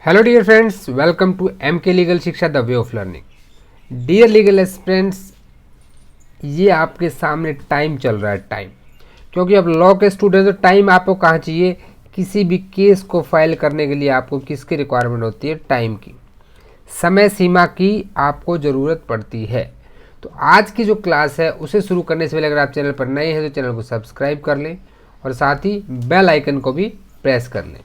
Hello dear friends, welcome to MK legal Shiksha the way of learning. Dear legal aspirants, ये आपके सामने time चल रहा है। टाइम, क्योंकि अब लॉ के स्टूडेंट तो टाइम आपको कहाँ चाहिए? किसी भी केस को फाइल करने के लिए आपको किसकी रिक्वायरमेंट होती है? टाइम की, समय सीमा की आपको ज़रूरत पड़ती है। तो आज की जो क्लास है उसे शुरू करने से पहले अगर आप चैनल पर नए हैं तो चैनल को सब्सक्राइब कर लें और साथ ही बेल आइकन को भी प्रेस कर लें।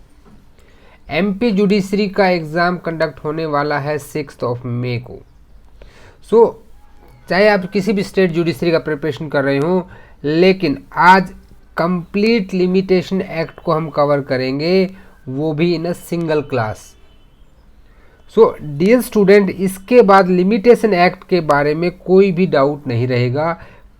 एमपी जुडिशरी का एग्ज़ाम कंडक्ट होने वाला है 6 मई को। चाहे आप किसी भी स्टेट जुडिशरी का प्रिपरेशन कर रहे हो, लेकिन आज कंप्लीट लिमिटेशन एक्ट को हम कवर करेंगे, वो भी in a single class. Dear student, इसके बाद लिमिटेशन एक्ट के बारे में कोई भी डाउट नहीं रहेगा।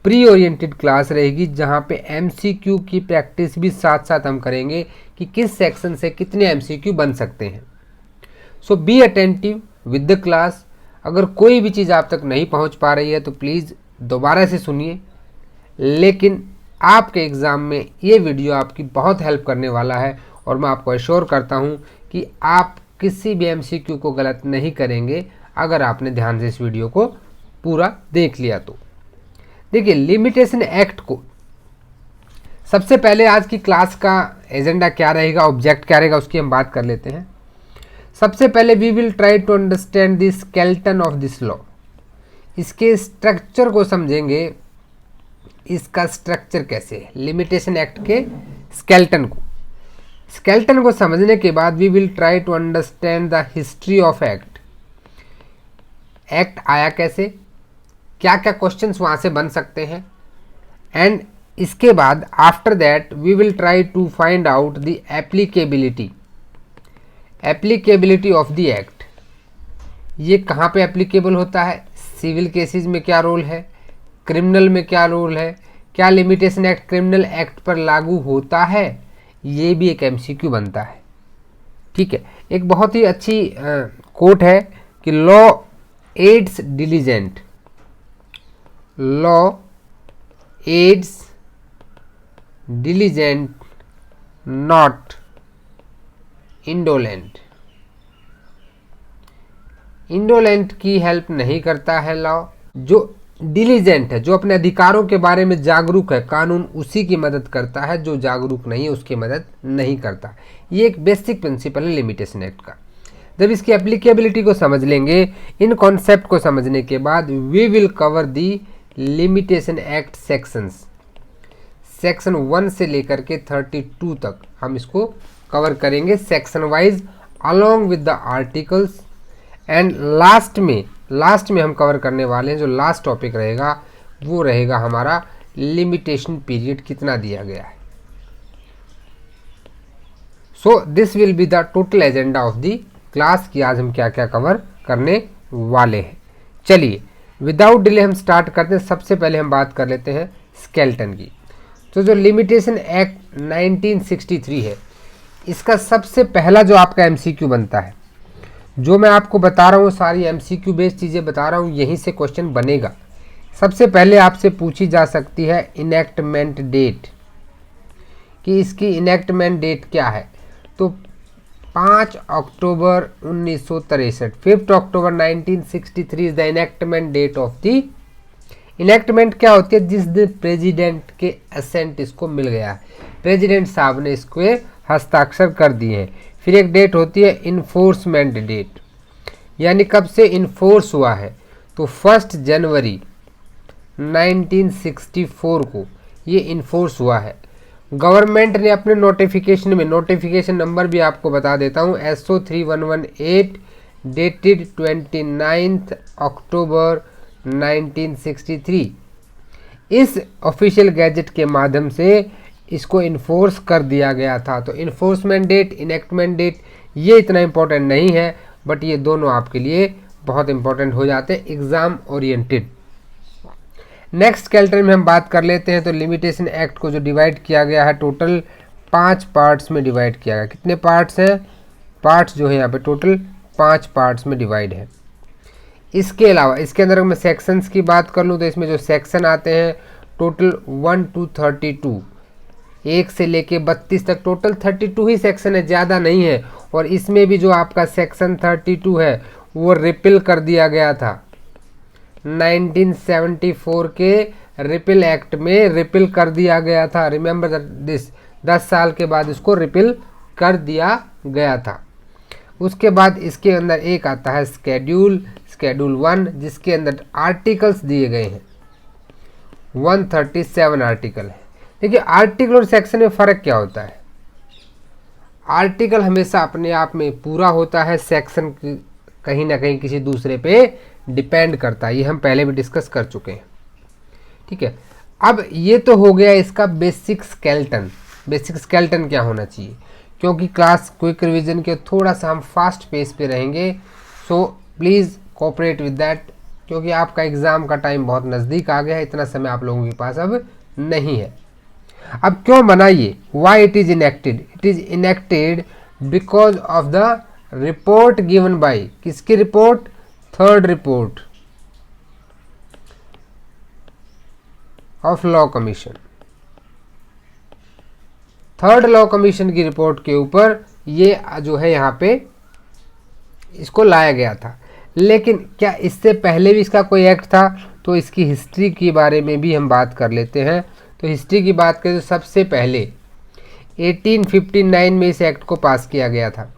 प्री ओरिएंटेड क्लास रहेगी जहां पे एमसीक्यू की प्रैक्टिस भी साथ साथ हम करेंगे कि किस सेक्शन से कितने एमसीक्यू बन सकते हैं। Be attentive with the class. अगर कोई भी चीज़ आप तक नहीं पहुंच पा रही है तो प्लीज़ दोबारा से सुनिए, लेकिन आपके एग्ज़ाम में ये वीडियो आपकी बहुत हेल्प करने वाला है और मैं आपको एश्योर करता हूँ कि आप किसी भी एमसीक्यू को गलत नहीं करेंगे अगर आपने ध्यान से इस वीडियो को पूरा देख लिया तो। देखिए, लिमिटेशन एक्ट को सबसे पहले आज की क्लास का एजेंडा क्या रहेगा, ऑब्जेक्ट क्या रहेगा, उसकी हम बात कर लेते हैं। सबसे पहले we will try to understand the skeleton of this law. इसके स्ट्रक्चर को समझेंगे, इसका स्ट्रक्चर कैसे है, लिमिटेशन एक्ट के स्केलेटन को समझने के बाद we will try to understand the history of act. Act आया कैसे, क्या क्या क्वेश्चंस वहाँ से बन सकते हैं, एंड इसके बाद after that we will try to find out the applicability of the act. ये कहाँ पे एप्लीकेबल होता है, सिविल केसेस में क्या रोल है, क्रिमिनल में क्या रोल है, क्या लिमिटेशन एक्ट क्रिमिनल एक्ट पर लागू होता है, ये भी एक एमसीक्यू बनता है। ठीक है, एक बहुत ही अच्छी कोट है कि law aids diligent, law aids diligent not indolent. Indolent की हेल्प नहीं करता है लॉ। जो डिलीजेंट है, जो अपने अधिकारों के बारे में जागरूक है, कानून उसी की मदद करता है, जो जागरूक नहीं है उसकी मदद नहीं करता। ये एक बेसिक प्रिंसिपल है लिमिटेशन एक्ट का। जब इसकी एप्लीकेबिलिटी को समझ लेंगे, इन कॉन्सेप्ट को समझने के बाद we will cover the limitation act sections. Section 1 से लेकर के 32 तक हम इसको कवर करेंगे section wise along with the articles. And last में हम कवर करने वाले हैं, जो लास्ट टॉपिक रहेगा वो रहेगा हमारा लिमिटेशन पीरियड कितना दिया गया है। This will be the total agenda of the class कि आज हम क्या क्या कवर करने वाले हैं। चलिए विदाउट डिले हम स्टार्ट करते हैं। सबसे पहले हम बात कर लेते हैं स्केलेटन की। तो जो लिमिटेशन एक्ट 1963 है, इसका सबसे पहला जो आपका एमसीक्यू बनता है, जो मैं आपको बता रहा हूँ सारी एमसीक्यू बेस्ड चीज़ें बता रहा हूँ, यहीं से क्वेश्चन बनेगा। सबसे पहले आपसे पूछी जा सकती है इनेक्टमेंट डेट, कि इसकी इनेक्टमेंट डेट क्या है। तो 5 अक्टूबर 1963, 5 अक्टूबर 1963 is the enactment date of the. Enactment क्या होती है? जिस दिन प्रेसिडेंट के असेंट इसको मिल गया है, प्रेसिडेंट साहब ने इसको हस्ताक्षर कर दिए हैं। फिर एक डेट होती है इन्फोर्समेंट डेट, यानी कब से इन्फोर्स हुआ है, तो 1 जनवरी 1964 को ये इन्फोर्स हुआ है। गवर्नमेंट ने अपने नोटिफिकेशन में, नोटिफिकेशन नंबर भी आपको बता देता हूँ, SO 3118 डेटेड 29 अक्टूबर 1963, इस ऑफिशियल गैजेट के माध्यम से इसको इन्फोर्स कर दिया गया था। तो इन्फोर्समेंट डेट, इनेक्टमेंट डेट, ये इतना इम्पोर्टेंट नहीं है, बट ये दोनों आपके लिए बहुत इंपॉर्टेंट हो जाते हैं एग्जाम ओरिएंटेड। नेक्स्ट स्केलेटन में हम बात कर लेते हैं। तो लिमिटेशन एक्ट को जो डिवाइड किया गया है, टोटल 5 पार्ट्स में डिवाइड किया गया। कितने पार्ट्स हैं? पार्ट्स जो है यहाँ पे टोटल 5 पार्ट्स में डिवाइड है। इसके अलावा इसके अंदर अगर मैं सेक्शंस की बात कर लूँ तो इसमें जो सेक्शन आते हैं टोटल 1 to 32, 1 से लेके 32 तक टोटल 32 ही सेक्शन है, ज़्यादा नहीं है। और इसमें भी जो आपका सेक्शन 32 है वो रिपील कर दिया गया था। 1974 के रिपील एक्ट में रिपील कर दिया गया था। रिमेंबर दिस, 10 साल के बाद इसको रिपील कर दिया गया था। उसके बाद इसके अंदर एक आता है शेड्यूल 1, जिसके अंदर आर्टिकल्स दिए गए हैं। 137 आर्टिकल है। देखिए आर्टिकल और सेक्शन में फ़र्क क्या होता है। आर्टिकल हमेशा अपने आप में पूरा होता है, सेक्शन कहीं ना कहीं किसी दूसरे पे डिपेंड करता है। ये हम पहले भी डिस्कस कर चुके हैं, ठीक है। अब ये तो हो गया इसका बेसिक स्केलेटन। बेसिक स्केलेटन क्या होना चाहिए, क्योंकि क्लास क्विक रिवीजन के थोड़ा सा हम फास्ट पेस पे रहेंगे, so please cooperate with that, क्योंकि आपका एग्ज़ाम का टाइम बहुत नज़दीक आ गया है। इतना समय आप लोगों के पास अब नहीं है। अब क्यों बना ये, why it is enacted? It is enacted because of the report given by, किसकी report? Third report of law commission. Third law commission की रिपोर्ट के ऊपर ये जो है यहाँ पे इसको लाया गया था। लेकिन क्या इससे पहले भी इसका कोई एक्ट था? तो इसकी हिस्ट्री के बारे में भी हम बात कर लेते हैं। तो हिस्ट्री की बात करें तो सबसे पहले 1859 में इस एक्ट को पास किया गया था।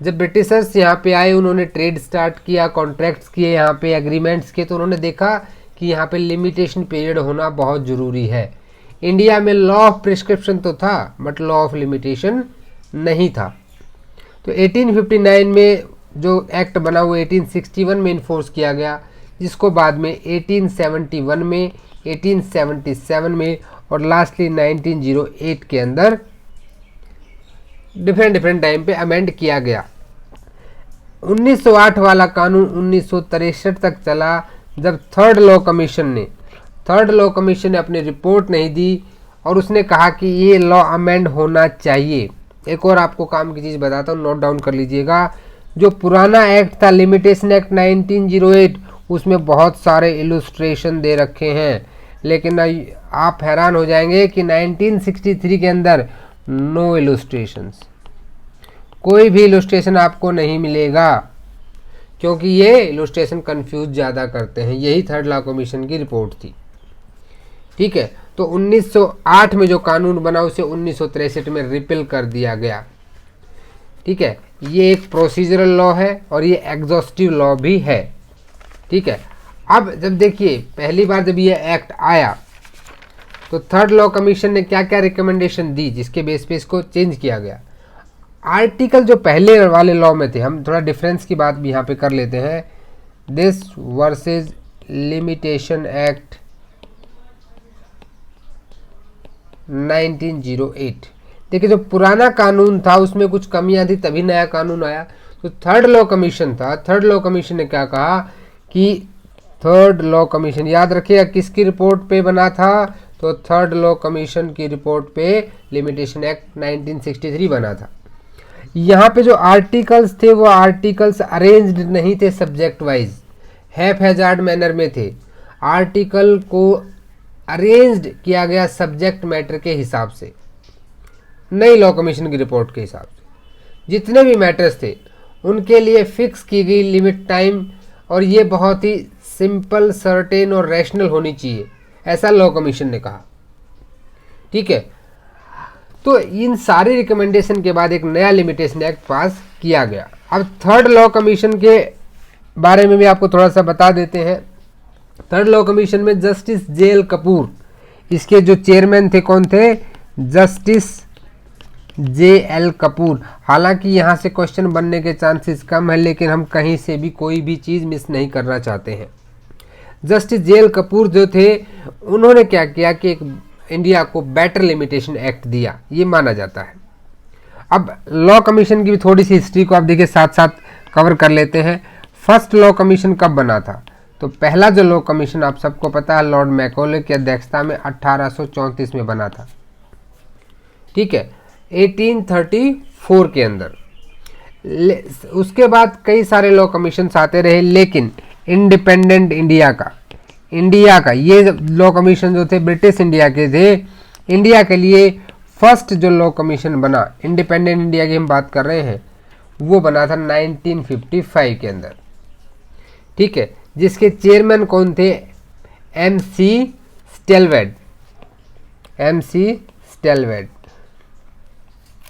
जब ब्रिटिशर्स यहाँ पे आए, उन्होंने ट्रेड स्टार्ट किया, कॉन्ट्रैक्ट्स किए, यहाँ पे एग्रीमेंट्स किए, तो उन्होंने देखा कि यहाँ पे लिमिटेशन पीरियड होना बहुत ज़रूरी है। इंडिया में लॉ ऑफ प्रिस्क्रिप्शन तो था, बट लॉ ऑफ लिमिटेशन नहीं था। तो 1859 में जो एक्ट बना वो 1861 में इन्फोर्स किया गया, जिसको बाद में 1871 में, 1877 में और लास्टली 1908 के अंदर डिफरेंट टाइम पे अमेंड किया गया। 1908 वाला कानून 1963 तक चला, जब थर्ड लॉ कमीशन ने अपनी रिपोर्ट नहीं दी और उसने कहा कि ये लॉ अमेंड होना चाहिए। एक और आपको काम की चीज़ बताता हूँ, नोट डाउन कर लीजिएगा। जो पुराना एक्ट था लिमिटेशन एक्ट 1908, उसमें बहुत सारे इलुस्ट्रेशन दे रखे हैं, लेकिन आप हैरान हो जाएंगे कि 1963 के अंदर नो इलुस्ट्रेशंस, कोई भी इलुस्ट्रेशन आपको नहीं मिलेगा, क्योंकि ये इलुस्ट्रेशन कंफ्यूज ज़्यादा करते हैं। यही थर्ड लॉ कमीशन की रिपोर्ट थी, ठीक है। तो 1908 में जो कानून बना उसे 1963 में रिपील कर दिया गया, ठीक है। ये एक प्रोसीजरल लॉ है और ये एग्जॉस्टिव लॉ भी है, ठीक है। अब जब देखिए पहली बार जब ये एक्ट आया तो थर्ड लॉ कमीशन ने क्या क्या रिकमेंडेशन दी, जिसके बेस पे इसको चेंज किया गया। आर्टिकल जो पहले वाले लॉ में थे, हम थोड़ा डिफरेंस की बात भी यहाँ पे कर लेते हैं। This versus limitation act 1908। देखिए जो पुराना कानून था उसमें कुछ कमियां थी, तभी नया कानून आया। तो थर्ड लॉ कमीशन था, थर्ड लॉ कमीशन ने क्या कहा कि थर्ड लॉ कमीशन, याद रखिएगा किसकी रिपोर्ट पे बना था, तो थर्ड लॉ कमीशन की रिपोर्ट पे लिमिटेशन एक्ट 1963 बना था। यहाँ पे जो आर्टिकल्स थे वो आर्टिकल्स अरेंज्ड नहीं थे सब्जेक्ट वाइज, हैफहैजार्ड मैनर में थे। आर्टिकल को अरेंज्ड किया गया सब्जेक्ट मैटर के हिसाब से, नई लॉ कमीशन की रिपोर्ट के हिसाब से। जितने भी मैटर्स थे उनके लिए फिक्स की गई लिमिट टाइम, और ये बहुत ही सिंपल, सर्टेन और रैशनल होनी चाहिए, ऐसा लॉ कमीशन ने कहा, ठीक है। तो इन सारी रिकमेंडेशन के बाद एक नया लिमिटेशन एक्ट पास किया गया। अब थर्ड लॉ कमीशन के बारे में भी आपको थोड़ा सा बता देते हैं। थर्ड लॉ कमीशन में जस्टिस जे.एल. कपूर, इसके जो चेयरमैन थे कौन थे? जस्टिस जे.एल. कपूर। हालांकि यहाँ से क्वेश्चन बनने के चांसेस कम है, लेकिन हम कहीं से भी कोई भी चीज़ मिस नहीं करना चाहते हैं। जस्टिस जे.एल. कपूर जो थे, उन्होंने क्या किया कि एक इंडिया को बेटर लिमिटेशन एक्ट दिया, ये माना जाता है। अब लॉ कमीशन की भी थोड़ी सी हिस्ट्री को आप देखिए साथ साथ कवर कर लेते हैं। फर्स्ट लॉ कमीशन कब बना था? तो पहला जो लॉ कमीशन आप सबको पता है लॉर्ड मैकॉले की अध्यक्षता में 1834 में बना था, ठीक है, 1834 के अंदर। उसके बाद कई सारे लॉ कमीशन आते रहे, लेकिन इंडिपेंडेंट इंडिया का ये लॉ कमीशन जो थे ब्रिटिश इंडिया के थे। इंडिया के लिए फर्स्ट जो लॉ कमीशन बना, इंडिपेंडेंट इंडिया की हम बात कर रहे हैं, वो बना था 1955 के अंदर, ठीक है, जिसके चेयरमैन कौन थे? MC स्टेलवेड, MC स्टेलवेड,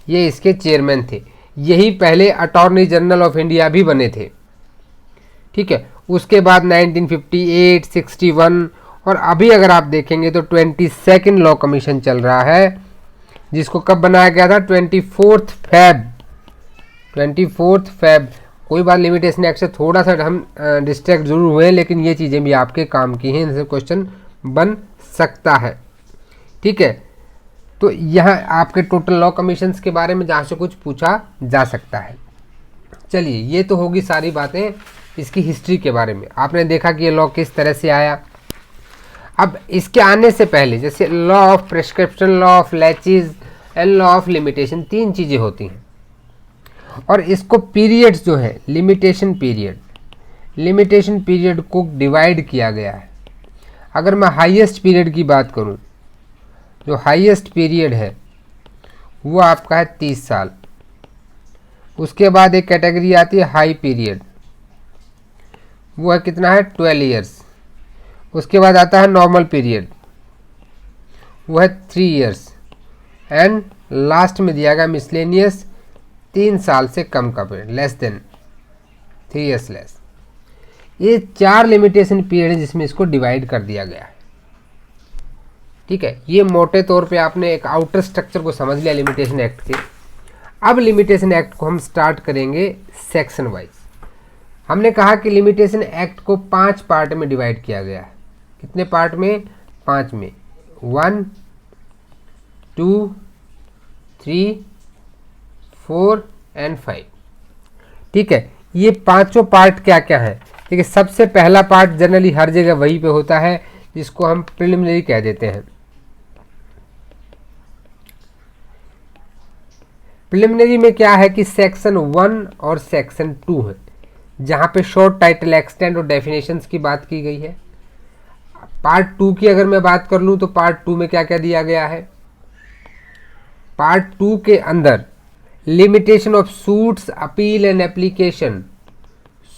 ये इसके चेयरमैन थे। यही पहले अटॉर्नी जनरल ऑफ इंडिया भी बने थे, ठीक है। उसके बाद 1958, 61 और अभी अगर आप देखेंगे तो 22nd लॉ कमीशन चल रहा है, जिसको कब बनाया गया था? 24 फेब। कोई बात, लिमिटेशन एक्ट से थोड़ा सा हम डिस्ट्रैक्ट जरूर हुए, लेकिन ये चीज़ें भी आपके काम की हैं, इनसे क्वेश्चन बन सकता है, ठीक है। तो यहाँ आपके टोटल लॉ कमीशंस के बारे में जहाँ से कुछ पूछा जा सकता है। चलिए, ये तो होगी सारी बातें इसकी हिस्ट्री के बारे में। आपने देखा कि ये लॉ किस तरह से आया। अब इसके आने से पहले जैसे law of prescription, law of laches and law of limitation, 3 चीज़ें होती हैं। और इसको पीरियड्स जो है, लिमिटेशन पीरियड को डिवाइड किया गया है। अगर मैं हाईएस्ट पीरियड की बात करूं, जो हाईएस्ट पीरियड है वो आपका है 30 साल। उसके बाद एक कैटेगरी आती है हाई पीरियड, वो है कितना है? 12 ईयर्स। उसके बाद आता है नॉर्मल पीरियड, वो है 3 ईयर्स। एंड लास्ट में दिया गया मिसलेनियस, 3 साल से कम का period, less than 3 years less. ये 4 लिमिटेशन पीरियड है जिसमें इसको डिवाइड कर दिया गया है, ठीक है। ये मोटे तौर पे आपने एक आउटर स्ट्रक्चर को समझ लिया लिमिटेशन एक्ट के। अब लिमिटेशन एक्ट को हम स्टार्ट करेंगे सेक्शन वाइज। हमने कहा कि लिमिटेशन एक्ट को 5 पार्ट में डिवाइड किया गया है। कितने पार्ट में? 5 में, 1, 2, 3, 4 एंड 5, ठीक है। ये पांचों पार्ट क्या क्या है? देखिए, सबसे पहला पार्ट जनरली हर जगह वही पे होता है, जिसको हम प्रिलिमिनरी कह देते हैं। प्रिलिमिनरी में क्या है कि सेक्शन 1 और सेक्शन 2 है, जहां पे शॉर्ट, टाइटल, एक्सटेंट और डेफिनेशंस की बात की गई है। पार्ट 2 की अगर मैं बात कर लूं तो पार्ट 2 में क्या क्या दिया गया है? पार्ट 2 के अंदर limitation of suits, appeal and application,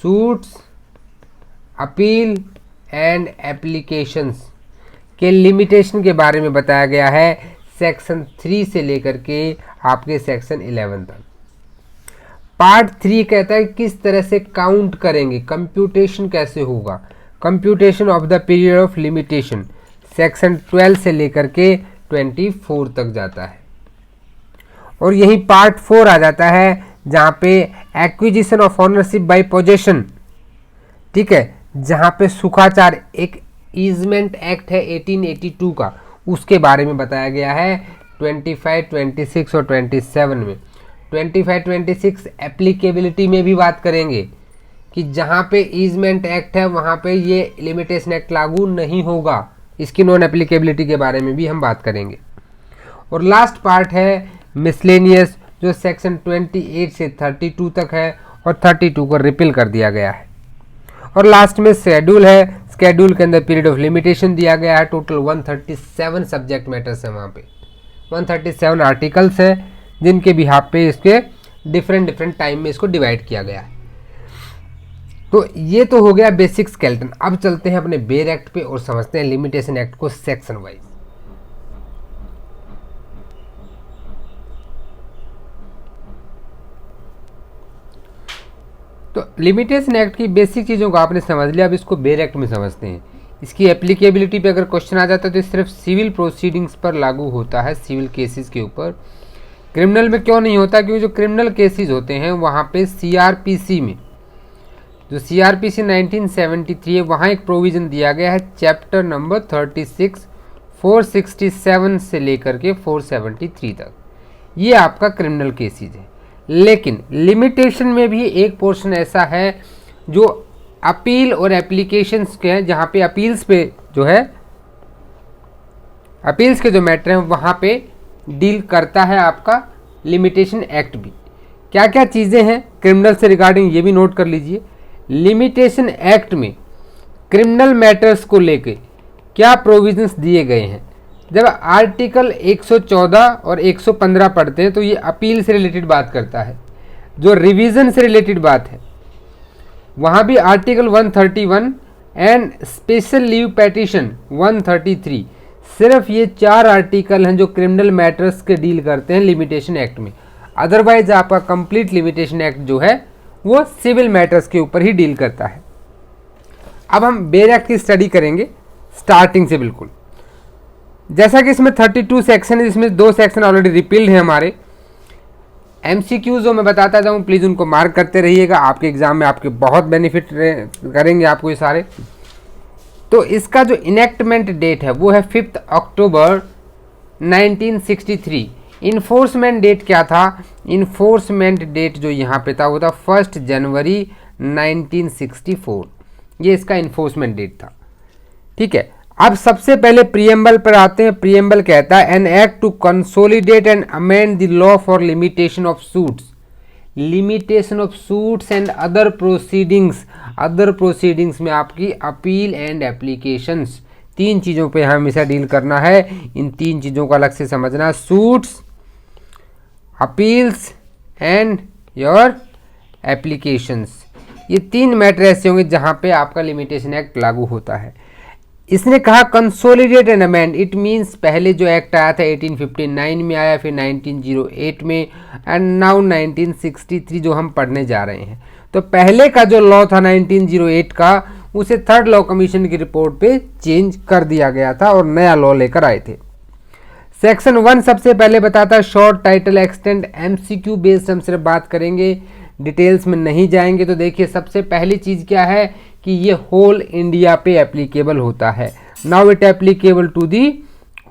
suits, appeal and applications के लिमिटेशन के बारे में बताया गया है, सेक्शन 3 से लेकर के आपके सेक्शन 11 तक। पार्ट 3 कहता है किस तरह से काउंट करेंगे, कंप्यूटेशन कैसे होगा, computation of the period of limitation, section 12 से लेकर के 24 तक जाता है। और यही पार्ट 4 आ जाता है, जहां पे acquisition of ownership by possession, ठीक है, जहां पे सुखाचार, एक ईजमेंट एक्ट है 1882 का, उसके बारे में बताया गया है 25, 26 और 27 में। 25, 26 एप्लीकेबिलिटी में भी बात करेंगे कि जहां पे ईजमेंट एक्ट है वहां पे ये लिमिटेशन एक्ट लागू नहीं होगा, इसकी नॉन एप्लीकेबिलिटी के बारे में भी हम बात करेंगे। और लास्ट पार्ट है मिसलेनियस, जो सेक्शन 28 से 32 तक है, और 32 को रिपील कर दिया गया है। और लास्ट में शेड्यूल है, शेड्यूल के अंदर पीरियड ऑफ लिमिटेशन दिया गया है। टोटल 137 सब्जेक्ट मैटर्स है, वहाँ पे 137 आर्टिकल्स है, जिनके बिहाफ पे इसके डिफरेंट टाइम में इसको डिवाइड किया गया है। तो ये तो हो गया बेसिक स्केलेटन। अब चलते हैं अपने बेयर एक्ट पे और समझते हैं लिमिटेशन एक्ट को सेक्शन वाइज। तो लिमिटेशन एक्ट की बेसिक चीज़ों को आपने समझ लिया, अब इसको बेयर एक्ट में समझते हैं। इसकी एप्लीकेबिलिटी पे अगर क्वेश्चन आ जाता है तो सिर्फ सिविल प्रोसीडिंग्स पर लागू होता है, सिविल केसेस के ऊपर। क्रिमिनल में क्यों नहीं होता? क्योंकि जो क्रिमिनल केसेस होते हैं वहाँ पे सीआरपीसी में, जो सीआरपीसी 1973 है, वहाँ एक प्रोविज़न दिया गया है चैप्टर नंबर 36, 467 से लेकर के 473 तक, ये आपका क्रिमिनल केसेस है। लेकिन लिमिटेशन में भी एक पोर्शन ऐसा है जो अपील और एप्लीकेशंस के हैं, जहाँ पे अपील्स पे जो है, अपील्स के जो मैटर हैं वहाँ पे डील करता है आपका लिमिटेशन एक्ट भी। क्या क्या चीज़ें हैं क्रिमिनल से रिगार्डिंग, ये भी नोट कर लीजिए। लिमिटेशन एक्ट में क्रिमिनल मैटर्स को लेके क्या प्रोविजंस दिए गए हैं। जब आर्टिकल 114 और 115 पढ़ते हैं तो ये अपील से रिलेटेड बात करता है। जो रिवीजन से रिलेटेड बात है वहाँ भी article 131 and special leave petition 133, सिर्फ ये 4 आर्टिकल हैं जो क्रिमिनल मैटर्स के डील करते हैं लिमिटेशन एक्ट में। अदरवाइज आपका कंप्लीट लिमिटेशन एक्ट जो है वो सिविल मैटर्स के ऊपर ही डील करता है। अब हम बेर एक्ट की स्टडी करेंगे स्टार्टिंग से बिल्कुल। जैसा कि इसमें 32 सेक्शन है, इसमें 2 सेक्शन ऑलरेडी रिपील्ड है हमारे। एमसीक्यू जो मैं बताता जाऊँ प्लीज़ उनको मार्क करते रहिएगा, आपके एग्जाम में आपके बहुत बेनिफिट करेंगे आपको ये सारे। तो इसका जो इनेक्टमेंट डेट है वो है 5 अक्टूबर 1963। इन्फोर्समेंट डेट क्या था? इन्फोर्समेंट डेट जो यहाँ पे था वो था 1 जनवरी 1964, ये इसका इन्फोर्समेंट डेट था। ठीक है, अब सबसे पहले प्रीएम्बल पर आते हैं। प्रीएम्बल कहता है an act to consolidate and amend the law for limitation of suits, limitation of suits and other proceedings. Other proceedings में आपकी अपील एंड एप्लीकेशंस, 3 चीज़ों पे हमेशा डील करना है। इन 3 चीज़ों को अलग से समझना, suits, appeals and your applications. ये 3 मैटर ऐसे होंगे जहाँ पे आपका लिमिटेशन एक्ट लागू होता है। इसने कहा consolidate and amend, it means पहले जो एक्ट आया था 1859 में आया, फिर 1908 में एंड नाउ 1963 जो हम पढ़ने जा रहे हैं। तो पहले का जो लॉ था 1908 का, उसे 3rd लॉ कमीशन की रिपोर्ट पे चेंज कर दिया गया था और नया लॉ लेकर आए थे। सेक्शन 1 सबसे पहले बताता है short title extend. MCQ based हम सिर्फ बात करेंगे, डिटेल्स में नहीं जाएंगे। तो देखिए सबसे पहली चीज़ क्या है कि ये होल इंडिया पे एप्लीकेबल होता है। Now it applicable to the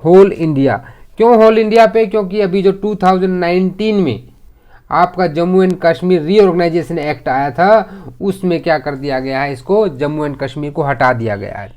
whole India. क्यों होल इंडिया पे? क्योंकि अभी जो 2019 में आपका Jammu and Kashmir reorganisation act आया था, उसमें क्या कर दिया गया है, इसको जम्मू एंड कश्मीर को हटा दिया गया है।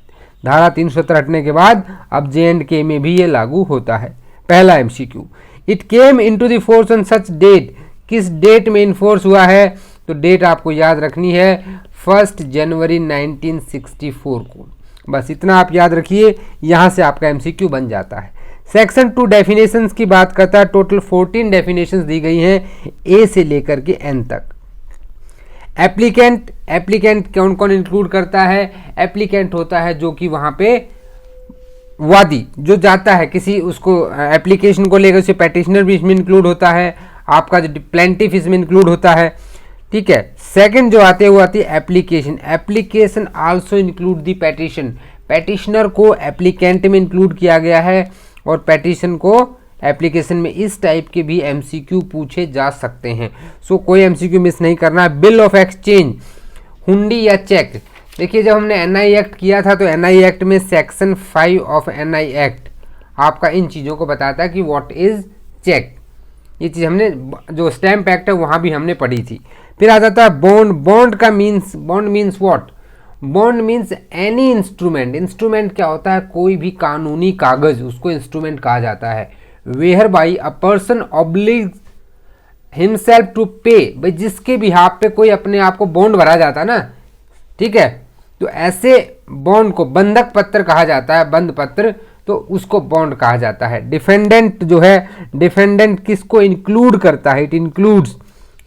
धारा 370 हटने के बाद अब JNK में भी ये लागू होता है। पहला MCQ, it came into the force on such date. किस डेट में इन्फोर्स हुआ है? तो डेट आपको याद रखनी है 1 जनवरी 1964 को। बस इतना आप याद रखिए, यहाँ से आपका MCQ बन जाता है। सेक्शन 2 डेफिनेशंस की बात करता है। टोटल 14 डेफिनेशंस दी गई हैं A से लेकर के N तक। एप्लीकेंट, एप्लीकेंट कौन कौन इंक्लूड करता है? एप्लीकेंट होता है जो कि वहाँ पे वादी जो जाता है किसी उसको एप्लीकेशन को लेकर, उसे पेटिशनर भी इसमें इंक्लूड होता है, आपका जो प्लेंटिफ इसमें इंक्लूड होता है। ठीक है, सेकंड जो आते हैं वो आती है एप्लीकेशन। एप्लीकेशन आल्सो इंक्लूड दी पेटिशन। पेटिशनर को एप्लीकेंट में इंक्लूड किया गया है और पेटिशन को एप्लीकेशन में। इस टाइप के भी MCQ पूछे जा सकते हैं, सो कोई MCQ मिस नहीं करना है। बिल ऑफ एक्सचेंज, हुंडी या चेक। देखिए जब हमने NI एक्ट किया था तो NI एक्ट में सेक्शन 5 ऑफ NI एक्ट आपका इन चीज़ों को बताता है कि व्हाट इज चेक। ये चीज़ हमने जो स्टैम्प एक्ट है वहाँ भी हमने पढ़ी थी। फिर आ जाता है बॉन्ड। बॉन्ड का means, bond means what? Bond means any instrument. Instrument क्या होता है? कोई भी कानूनी कागज, उसको इंस्ट्रूमेंट कहा जाता है। Where by a person obliges himself to pay, भाई जिसके बिहाफ पे कोई अपने आप को बॉन्ड भरा जाता है ना, ठीक है, तो ऐसे बॉन्ड को बंधक पत्र कहा जाता है, बंध पत्र, तो उसको बॉन्ड कहा जाता है। डिफेंडेंट जो है, डिफेंडेंट किसको इंक्लूड करता है? इट इंक्लूड्स,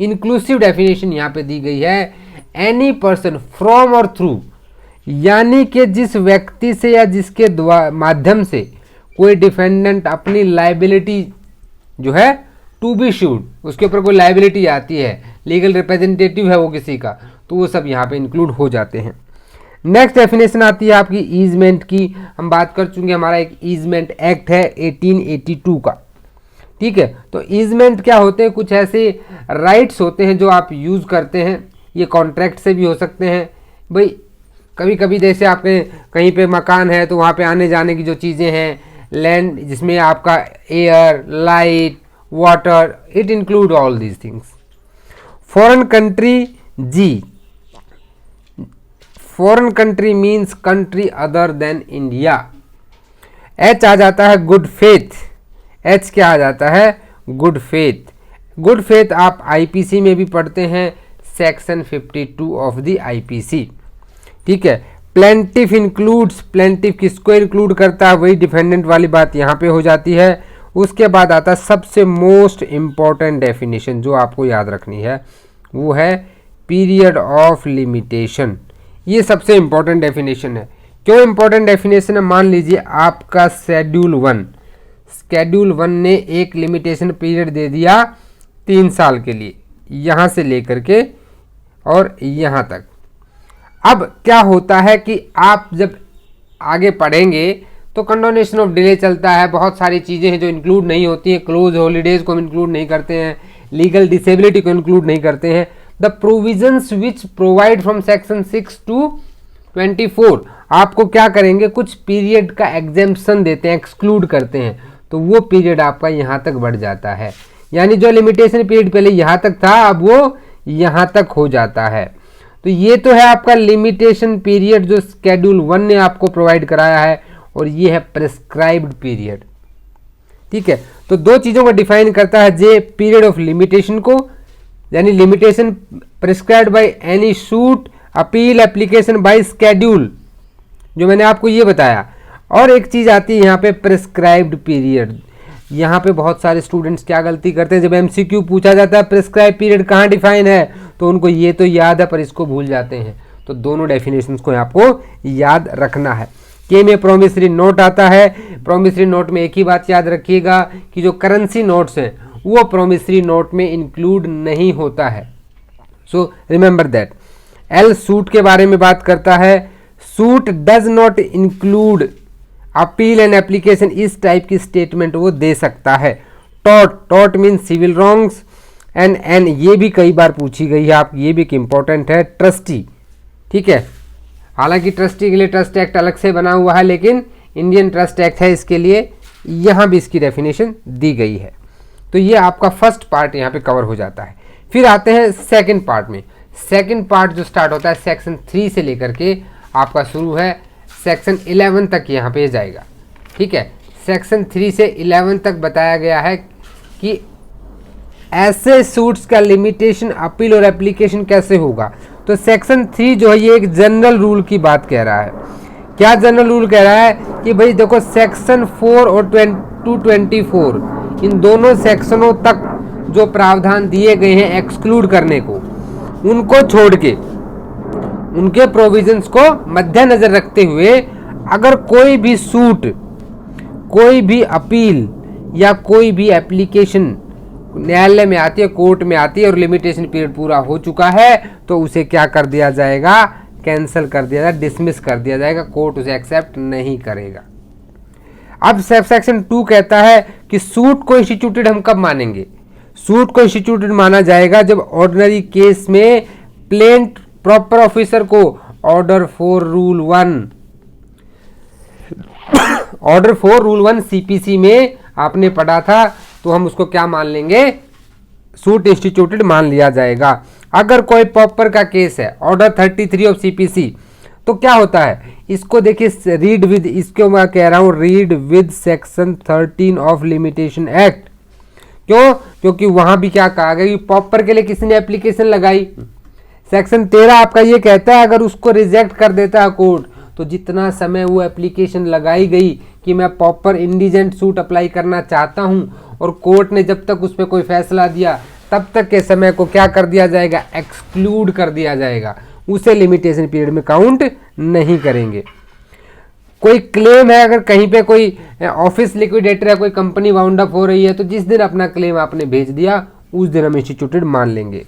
इंक्लूसिव डेफिनेशन यहाँ पे दी गई है, एनी पर्सन फ्रॉम और थ्रू, यानी कि जिस व्यक्ति से या जिसके माध्यम से कोई डिफेंडेंट अपनी लाइबिलिटी जो है टू बी शूड, उसके ऊपर कोई लाइबिलिटी आती है, लीगल रिप्रेजेंटेटिव है वो किसी का, तो वो सब यहाँ पे इंक्लूड हो जाते हैं। नेक्स्ट डेफिनेशन आती है आपकी ईजमेंट की। हम बात कर चुके, हमारा एक ईजमेंट एक्ट है 1882 का, ठीक है। तो ईजमेंट क्या होते हैं? कुछ ऐसे राइट्स होते हैं जो आप यूज़ करते हैं, ये कॉन्ट्रैक्ट से भी हो सकते हैं। भाई कभी कभी जैसे आपके कहीं पे मकान है तो वहाँ पे आने जाने की जो चीज़ें हैं, लैंड जिसमें आपका air, light, water, it include all these things. Foreign country, जी, foreign country means country other than India. H आ जाता है गुड फेथ। एच क्या आ जाता है? Good faith. गुड फेथ आप IPC में भी पढ़ते हैं, सेक्शन 52 ऑफ द IPC, ठीक है। प्लेंटिफ इंक्लूड्स, प्लेंटिफ किसको इंक्लूड करता है? वही डिफेंडेंट वाली बात यहाँ पे हो जाती है। उसके बाद आता है सबसे मोस्ट इम्पॉर्टेंट डेफिनेशन जो आपको याद रखनी है, वो है पीरियड ऑफ लिमिटेशन। ये सबसे इंपॉर्टेंट डेफिनेशन है। क्यों इंपॉर्टेंट डेफिनेशन है? मान लीजिए आपका शेड्यूल 1 ने एक लिमिटेशन पीरियड दे दिया 3 साल के लिए, यहाँ से लेकर के और यहाँ तक। अब क्या होता है कि आप जब आगे पढ़ेंगे तो कंडोनेशन ऑफ डिले चलता है, बहुत सारी चीज़ें हैं जो इंक्लूड नहीं होती हैं, क्लोज हॉलीडेज को हम इंक्लूड नहीं करते हैं, लीगल डिसेबिलिटी को इंक्लूड नहीं करते हैं। The provisions which provide from section 6 to 24 आपको क्या करेंगे, कुछ पीरियड का एग्जेम्पशन देते हैं, एक्सक्लूड करते हैं, तो वो पीरियड आपका यहाँ तक बढ़ जाता है। यानी जो लिमिटेशन पीरियड पहले यहाँ तक था अब वो यहाँ तक हो जाता है। तो ये तो है आपका लिमिटेशन पीरियड जो शेड्यूल 1 ने आपको प्रोवाइड कराया है, और ये है प्रिस्क्राइब्ड पीरियड। ठीक है, तो दो चीज़ों को डिफाइन करता है जे पीरियड ऑफ लिमिटेशन को, यानी limitation prescribed by any suit appeal application by schedule, जो मैंने आपको ये बताया। और एक चीज़ आती है यहाँ पे प्रिस्क्राइब्ड पीरियड। यहाँ पे बहुत सारे स्टूडेंट्स क्या गलती करते हैं, जब एमसीक्यू पूछा जाता है प्रिस्क्राइब पीरियड कहाँ डिफाइन है, तो उनको ये तो याद है पर इसको भूल जाते हैं। तो दोनों डेफिनेशंस को आपको याद रखना है। के में प्रोमिसरी नोट आता है, प्रोमिसरी नोट में एक ही बात याद रखिएगा कि जो करेंसी नोट्स हैं वो प्रोमिसरी नोट में इंक्लूड नहीं होता है। So remember that. एल सूट के बारे में बात करता है, suit does not include appeal and application, इस टाइप की स्टेटमेंट वो दे सकता है। टॉट मीन सिविल रॉन्ग्स, एंड ये भी कई बार पूछी गई है, आप ये भी इंपॉर्टेंट है। ट्रस्टी, ठीक है, हालांकि ट्रस्टी के लिए ट्रस्ट एक्ट अलग से बना हुआ है, लेकिन इंडियन ट्रस्ट एक्ट है इसके लिए, यहाँ भी इसकी डेफिनेशन दी गई है। तो ये आपका फर्स्ट पार्ट यहाँ पे कवर हो जाता है। फिर आते हैं सेकंड पार्ट में। सेकंड पार्ट जो स्टार्ट होता है सेक्शन 3 से लेकर के आपका शुरू है सेक्शन 11 तक यहाँ पे जाएगा। ठीक है, सेक्शन 3 से 11 तक बताया गया है कि ऐसे सूट्स का लिमिटेशन अपील और एप्लीकेशन कैसे होगा। तो सेक्शन 3 जो है ये एक जनरल रूल की बात कह रहा है। क्या जनरल रूल कह रहा है कि भाई देखो सेक्शन 4 और 224 इन दोनों सेक्शनों तक जो प्रावधान दिए गए हैं एक्सक्लूड करने को, उनको छोड़ के उनके प्रोविजंस को मद्देनजर रखते हुए अगर कोई भी सूट, कोई भी अपील या कोई भी एप्लीकेशन न्यायालय में आती है, कोर्ट में आती है और लिमिटेशन पीरियड पूरा हो चुका है, तो उसे क्या कर दिया जाएगा, कैंसिल कर दिया जाएगा, डिसमिस कर दिया जाएगा, कोर्ट उसे एक्सेप्ट नहीं करेगा। अब सेक्शन 2 कहता है कि सूट को इंस्टीट्यूटेड हम कब मानेंगे। सूट को इंस्टीट्यूटेड माना जाएगा जब ऑर्डिनरी केस में प्लेंट प्रॉपर ऑफिसर को ऑर्डर 4 रूल 1 सीपीसी में आपने पढ़ा था, तो हम उसको क्या मान लेंगे, सूट इंस्टीट्यूटेड मान लिया जाएगा। अगर कोई प्रॉपर का केस है ऑर्डर 33 ऑफ सीपीसी, तो क्या होता है, इसको देखिए रीड विद, इसको मैं कह रहा हूं read with section 13 of limitation act. क्यों? क्योंकि वहां भी क्या कहा गया कि प्रॉपर के लिए किसी ने एप्लीकेशन लगाई, सेक्शन 13 आपका ये कहता है अगर उसको रिजेक्ट कर देता है कोर्ट, तो जितना समय वो एप्लीकेशन लगाई गई कि मैं प्रॉपर इंडिजेंट सूट अप्लाई करना चाहता हूं और कोर्ट ने जब तक उस पर कोई फैसला दिया तब तक के समय को क्या कर दिया जाएगा, एक्सक्लूड कर दिया जाएगा, उसे लिमिटेशन पीरियड में काउंट नहीं करेंगे। कोई क्लेम है, अगर कहीं पे कोई ऑफिस लिक्विडेटर है, कोई कंपनी वाउंड अप हो रही है, तो जिस दिन अपना क्लेम आपने भेज दिया उस दिन हम इंस्टीट्यूटेड मान लेंगे।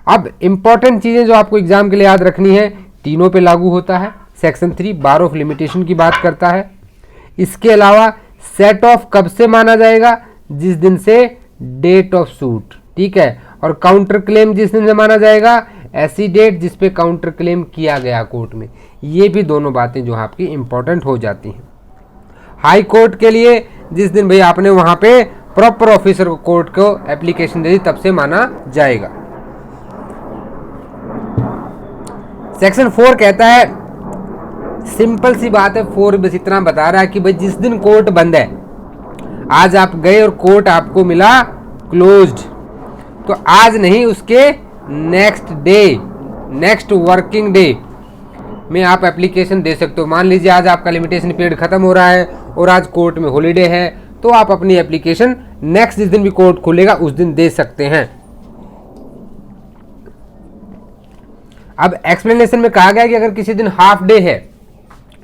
अब इंपॉर्टेंट चीजें जो आपको एग्जाम के लिए याद रखनी है, तीनों पे लागू होता है। सेक्शन 3 बार ऑफ लिमिटेशन की बात करता है। इसके अलावा सेट ऑफ कब से माना जाएगा, जिस दिन से डेट ऑफ सूट, ठीक है, और काउंटर क्लेम जिस दिन से माना जाएगा, ऐसी डेट जिस पे काउंटर क्लेम किया गया कोर्ट में। ये भी दोनों बातें जो आपकी इंपॉर्टेंट हो जाती हैं। हाई कोर्ट के लिए जिस दिन भाई आपने वहां पे प्रॉपर ऑफिसर को कोर्ट को एप्लीकेशन दे दी तब से माना जाएगा। सेक्शन 4 कहता है, सिंपल सी बात है, 4 बस इतना बता रहा है कि भाई जिस दिन कोर्ट बंद है, आज आप गए और कोर्ट आपको मिला क्लोज्ड, तो आज नहीं उसके next day, next working day में आप एप्लीकेशन दे सकते हो। मान लीजिए आज आपका लिमिटेशन पीरियड खत्म हो रहा है और आज कोर्ट में हॉलीडे है, तो आप अपनी एप्लीकेशन नेक्स्ट जिस दिन भी कोर्ट खुलेगा उस दिन दे सकते हैं। अब एक्सप्लेनेशन में कहा गया कि अगर किसी दिन हाफ डे है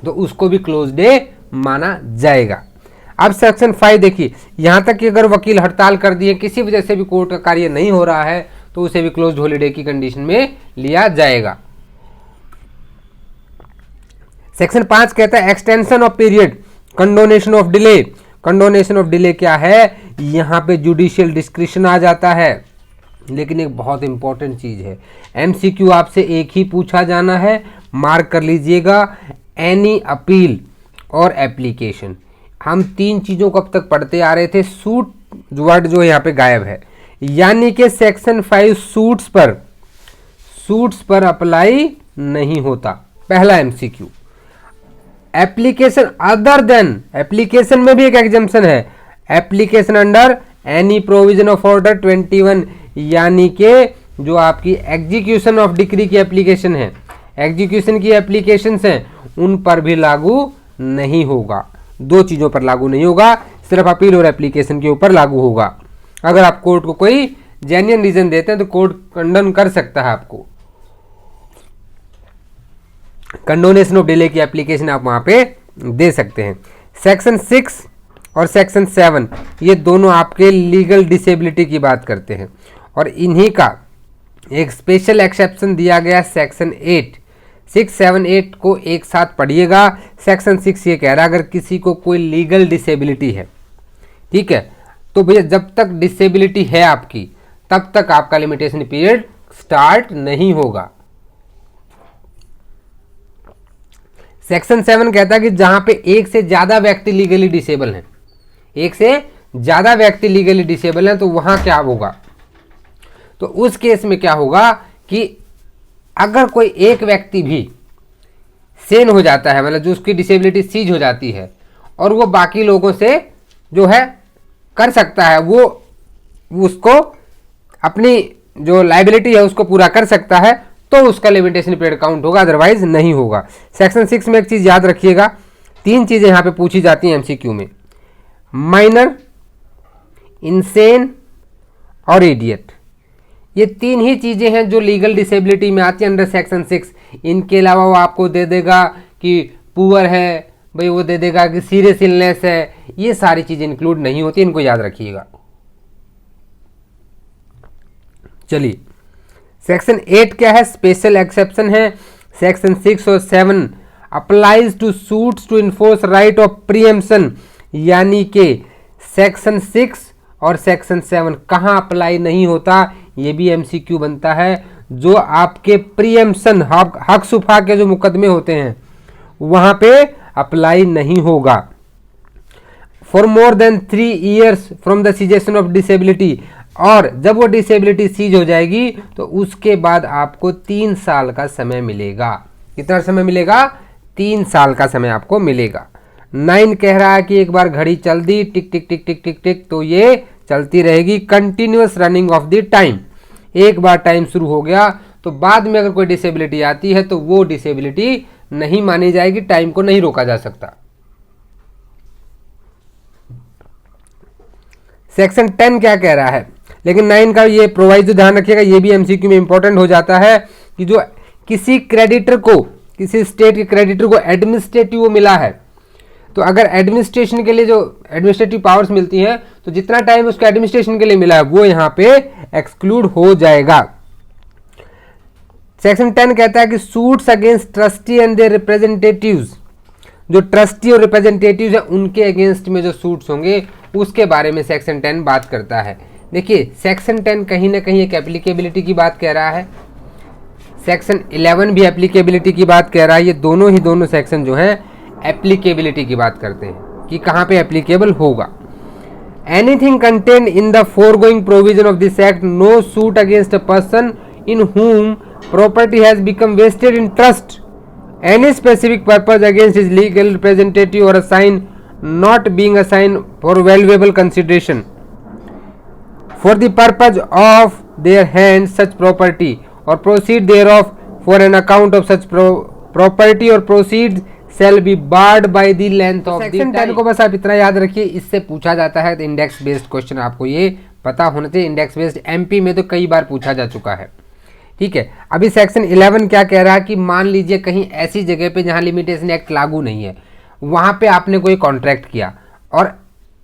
तो उसको भी क्लोज डे माना जाएगा। अब सेक्शन 5 देखिए, यहां तक कि अगर वकील हड़ताल कर दिए, किसी वजह से भी कोर्ट का कार्य नहीं हो रहा है, तो उसे भी क्लोज्ड हॉलीडे की कंडीशन में लिया जाएगा। सेक्शन 5 कहता है extension of period, condonation of delay. Condonation of delay क्या है, यहां पे जुडिशियल डिस्क्रिशन आ जाता है, लेकिन एक बहुत इंपॉर्टेंट चीज है, एमसीक्यू आपसे एक ही पूछा जाना है, मार्क कर लीजिएगा, एनी अपील और एप्लीकेशन। हम 3 चीजों को अब तक पढ़ते आ रहे थे, सूट वर्ड जो यहाँ पे गायब है, यानी कि सेक्शन 5 सूट्स पर अप्लाई नहीं होता, पहला MCQ. Application other than, application में भी एक एग्जम्पशन है, application under any provision of order 21, यानी कि जो आपकी एग्जीक्यूशन ऑफ डिक्री की एप्लीकेशन है, एग्जीक्यूशन की एप्लीकेशंस हैं, उन पर भी लागू नहीं होगा। 2 चीजों पर लागू नहीं होगा, सिर्फ अपील और एप्लीकेशन के ऊपर लागू होगा। अगर आप कोर्ट को कोई जेन्युइन रीजन देते हैं तो कोर्ट कंडोन कर सकता है आपको। कंडोनेशन ऑफ डिले की एप्लीकेशन आप वहां पे दे सकते हैं। सेक्शन 6 और सेक्शन 7 ये दोनों आपके लीगल डिसेबिलिटी की बात करते हैं, और इन्हीं का एक स्पेशल एक्सेप्शन दिया गया सेक्शन 8। 6, 7, 8 को एक साथ पढ़िएगा। सेक्शन 6 ये कह रहा है अगर किसी को कोई लीगल डिसेबिलिटी है, ठीक है, तो भैया जब तक डिसेबिलिटी है आपकी, तब तक आपका लिमिटेशन पीरियड स्टार्ट नहीं होगा। सेक्शन 7 कहता है कि जहां पे एक से ज्यादा व्यक्ति लीगली डिसेबल हैं, एक से ज्यादा व्यक्ति लीगली डिसेबल हैं, तो वहां क्या होगा, तो उस केस में क्या होगा कि अगर कोई एक व्यक्ति भी सेन हो जाता है, मतलब जो उसकी डिसेबिलिटी सीज हो जाती है, और वो बाकी लोगों से जो है कर सकता है, वो उसको अपनी जो लाइबिलिटी है उसको पूरा कर सकता है, तो उसका लिमिटेशन पीरियड काउंट होगा, अदरवाइज नहीं होगा। सेक्शन 6 में एक चीज याद रखिएगा, 3 चीजें यहां पे पूछी जाती हैं एमसीक्यू में, माइनर, इंसेन और इडियट। ये 3 ही चीजें हैं जो लीगल डिसेबिलिटी में आती है अंडर सेक्शन 6। इनके अलावा वो आपको दे देगा कि पुअर है, भाई वो दे देगा कि सीरियस इलनेस है, ये सारी चीजें इंक्लूड नहीं होती, इनको याद रखिएगा। चलिए, सेक्शन 8 क्या है, स्पेशल एक्सेप्शन है। सेक्शन 6 और 7 applies to suits to enforce right of preemption, यानी कि सेक्शन 6 और सेक्शन 7 कहां अप्लाई नहीं होता, ये भी एमसीक्यू बनता है। जो आपके प्रीएम्पशन हक सुफा के जो मुकदमे होते हैं वहां पे अप्लाई नहीं होगा। For more than 3 years from the cessation of disability, और जब वो डिसेबिलिटी सीज हो जाएगी तो उसके बाद आपको 3 साल का समय मिलेगा। कितना समय मिलेगा, 3 साल का समय आपको मिलेगा। 9 कह रहा है कि एक बार घड़ी चल दी, टिक टिक टिक टिक टिक टिक, तो ये चलती रहेगी, continuous running of the time. एक बार टाइम शुरू हो गया तो बाद में अगर कोई डिसेबिलिटी आती है तो वो डिसेबिलिटी नहीं मानी जाएगी, टाइम को नहीं रोका जा सकता। सेक्शन 10 क्या कह रहा है, लेकिन 9 का ये प्रोवाइजो ध्यान रखिएगा, ये भी एमसीक्यू में इंपॉर्टेंट हो जाता है कि जो किसी क्रेडिटर को, किसी स्टेट के क्रेडिटर को एडमिनिस्ट्रेटिव मिला है, तो अगर एडमिनिस्ट्रेशन के लिए जो एडमिनिस्ट्रेटिव पावर्स मिलती हैं, तो जितना टाइम उसको एडमिनिस्ट्रेशन के लिए मिला है वो यहाँ पे एक्सक्लूड हो जाएगा। सेक्शन 10 कहता है कि suits against trustee and their representatives, जो ट्रस्टी और रिप्रेजेंटेटिव्स हैं उनके अगेंस्ट में जो सूट्स होंगे उसके बारे में सेक्शन 10 बात करता है। देखिए, सेक्शन 10 कहीं ना कहीं एक एप्लीकेबिलिटी की बात कह रहा है, सेक्शन 11 भी एप्लीकेबिलिटी की बात कह रहा है। ये दोनों सेक्शन जो हैं एप्लीकेबिलिटी की बात करते हैं कि कहाँ पे एप्लीकेबल होगा। Anything contain in the foregoing provision of this act, no suit against a person in whom property has become vested in trust, any specific purpose against his legal representative or assign not being assigned for valuable consideration for the purpose of their hand such property or proceed thereof for an account of such property or proceeds shall be barred by the length of section 10 को बस आप इतना याद रखिए, इससे पूछा जाता है। तो इंडेक्स बेस्ड क्वेश्चन आपको ये पता होना चाहिए, इंडेक्स बेस्ड एमपी में तो कई बार पूछा जा चुका है, ठीक है। अभी सेक्शन 11 क्या कह रहा है कि मान लीजिए कहीं ऐसी जगह पे जहां लिमिटेशन एक्ट लागू नहीं है, वहां पे आपने कोई कॉन्ट्रैक्ट किया और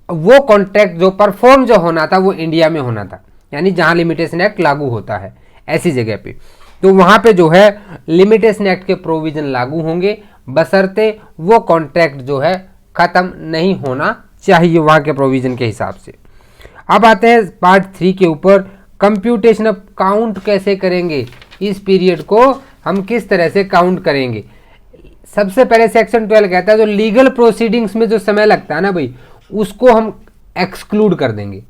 वो कॉन्ट्रैक्ट जो परफॉर्म जो होना था वो इंडिया में होना था, यानी जहां लिमिटेशन एक्ट लागू होता है ऐसी जगह पे, तो वहां पे जो है लिमिटेशन एक्ट के प्रोविजन लागू होंगे, बशर्ते वो कॉन्ट्रैक्ट जो है खत्म नहीं होना चाहिए वहां के प्रोविजन के हिसाब से। अब आते हैं पार्ट 3 के ऊपर, कंप्यूटेशन ऑफ काउंट कैसे करेंगे, इस पीरियड को हम किस तरह से काउंट करेंगे। सबसे पहले सेक्शन 12 कहता है जो लीगल प्रोसीडिंग्स में जो समय लगता है ना भाई, उसको हम एक्सक्लूड कर देंगे,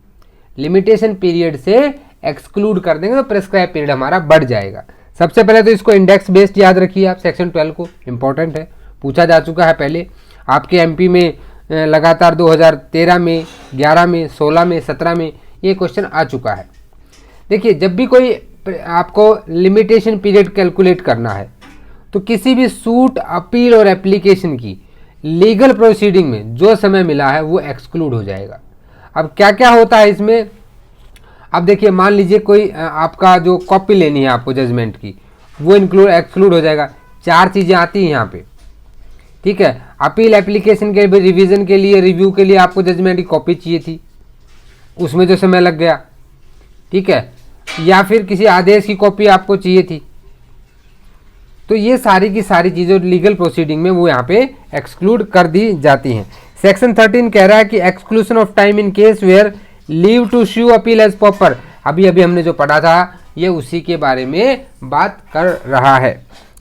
लिमिटेशन पीरियड से एक्सक्लूड कर देंगे तो प्रेस्क्राइब पीरियड हमारा बढ़ जाएगा। सबसे पहले तो इसको इंडेक्स बेस्ड याद रखिए आप, सेक्शन 12 को, इंपॉर्टेंट है, पूछा जा चुका है पहले आपके एमपी में लगातार 2013 में, 11 में, 16 में, 17 में ये क्वेश्चन आ चुका है। देखिए जब भी कोई आपको लिमिटेशन पीरियड कैलकुलेट करना है तो किसी भी सूट, अपील और एप्लीकेशन की लीगल प्रोसीडिंग में जो समय मिला है वो एक्सक्लूड हो जाएगा। अब क्या क्या होता है इसमें, अब देखिए मान लीजिए कोई आपका जो कॉपी लेनी है आपको जजमेंट की, वो एक्सक्लूड हो जाएगा। 4 चीज़ें आती हैं यहाँ पे, ठीक है। अपील एप्लीकेशन के रिवीजन के लिए, रिव्यू के लिए आपको जजमेंट की कॉपी चाहिए थी, उसमें जो समय लग गया, ठीक है, या फिर किसी आदेश की कॉपी आपको चाहिए थी, तो ये सारी की सारी चीज़ें लीगल प्रोसीडिंग में वो यहाँ पे एक्सक्लूड कर दी जाती हैं। सेक्शन 13 कह रहा है कि exclusion of time in case where leave to sue appeal as proper, अभी अभी हमने जो पढ़ा था ये उसी के बारे में बात कर रहा है